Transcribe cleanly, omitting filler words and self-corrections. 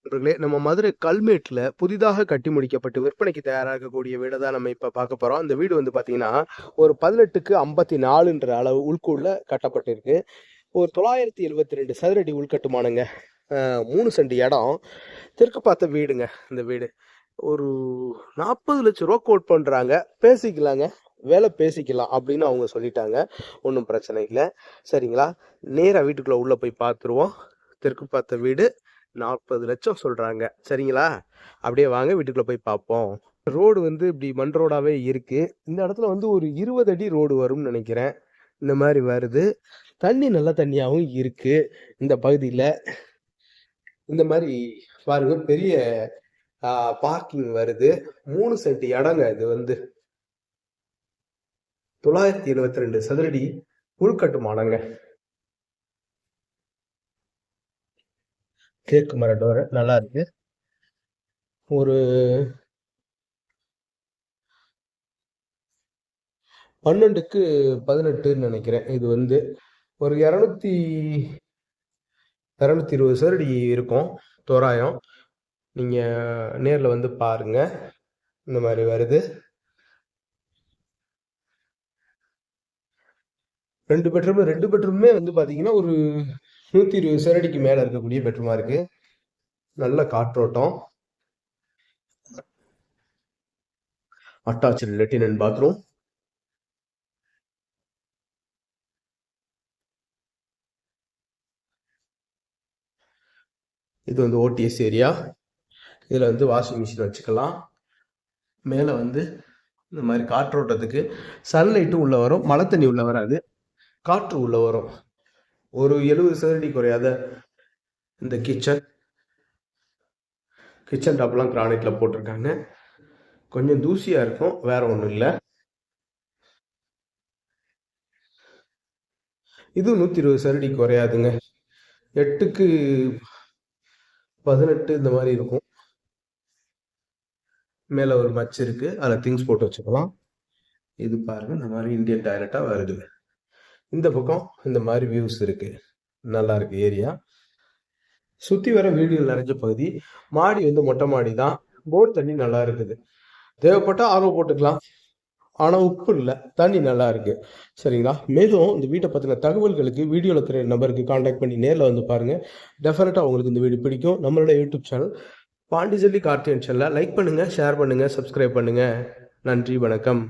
நண்பர்களே, நம்ம மதுரை கல்மேட்ல புதிதாக கட்டி முடிக்கப்பட்டு விற்பனைக்கு தயாரா இருக்கக்கூடிய வீட தான் நம்ம இப்ப பார்க்க போறோம். இந்த வீடு வந்து பார்த்தீங்கன்னா, ஒரு 18க்கு 54ன்ற அளவு உள்கூர்ல கட்டப்பட்டிருக்கு. ஒரு 972 சதுர அடி உள்கட்டுமானங்க. 3 சென்ட் இடம். தெற்கு பார்த்த வீடுங்க இந்த வீடு. ஒரு 40,00,000 ரூவா கோட் பண்றாங்க. பேசிக்கலாங்க. வேலை பேசிக்கலாம் அப்படின்னு அவங்க சொல்லிட்டாங்க. ஒண்ணும் பிரச்சனை இல்ல. சரிங்களா? நேரா வீட்டுக்குள்ள உள்ள போய் பார்த்துருவோம். தெற்கு பார்த்த வீடு 40,00,000 சொல்றாங்க. சரிங்களா? அப்படியே வாங்க வீட்டுக்குள்ள போய் பார்ப்போம். ரோடு வந்து இப்படி மண் ரோடாவே இருக்கு. இந்த இடத்துல வந்து ஒரு 20 அடி ரோடு வரும்னு நினைக்கிறேன். இந்த மாதிரி வருது. தண்ணி நல்ல தண்ணியாவும் இருக்கு இந்த பகுதியில. இந்த மாதிரி பாருங்க பெரிய பார்க்கிங் வருது. 3 சென்ட் இடங்க இது வந்து. 972 சதுரடி உள்கட்டுமானங்க. தேக்கு மர டோர் நல்லா இருக்கு. ஒரு 12க்கு 18ன்னு நினைக்கிறேன். இது வந்து ஒரு 220 சதுரடி இருக்கும் தோராயம். நீங்க நேர்ல வந்து பாருங்க. இந்த மாதிரி வருது. 2 பெட்ரூமே வந்து பாத்தீங்கன்னா ஒரு 120 சதுரடிக்கு மேல இருக்கக்கூடிய பெட்ரூமா இருக்கு. நல்ல காற்றோட்டம். Attached latrine and bathroom. இது வந்து ஓடிஎஸ் ஏரியா. இதுல வந்து வாஷிங் மிஷின் வச்சுக்கலாம். மேல வந்து இந்த மாதிரி காற்றோட்டத்துக்கு சன்லைட்டும் உள்ள வரும். மழை தண்ணி உள்ள வராது. காற்று உள்ள வரும். ஒரு 70 சதுரடி குறையாத இந்த கிச்சன் டாப்லாம் கிரானைட்ல போட்டிருக்காங்க. கொஞ்சம் தூசியா இருக்கும், வேற ஒன்றும் இல்லை. இது 120 சதுரடி குறையாதுங்க. 8க்கு 18 இந்த மாதிரி இருக்கும். மேல ஒரு மச் இருக்கு, அதில் திங்ஸ் போட்டு வச்சுக்கலாம். இது பாருங்க இந்த மாதிரி இந்தியன் டாய்லெட்டா வருது. இந்த பக்கம் இந்த மாதிரி வியூஸ் இருக்கு. நல்லா இருக்கு ஏரியா. சுத்தி வர வீடுகள் நிறைஞ்ச பகுதி. மாடி வந்து மொட்டை மாடி தான். போர் தண்ணி நல்லா இருக்குது. தேவைப்பட்டா ஆர்வ போட்டுக்கலாம். ஆனா உப்பு இல்லை, தண்ணி நல்லா இருக்கு. சரிங்களா? மேலும் இந்த வீட்டை பத்தின தகவல்களுக்கு வீடியோல தெரிய நம்பருக்கு கான்டாக்ட் பண்ணி நேரில் வந்து பாருங்க. டெஃபினட்டா உங்களுக்கு இந்த வீடு பிடிக்கும். நம்மளோட யூடியூப் சேனல் பாண்டிச்சேரி கார்த்தியன் சேனலை லைக் பண்ணுங்க, ஷேர் பண்ணுங்க, சப்ஸ்கிரைப் பண்ணுங்க. நன்றி, வணக்கம்.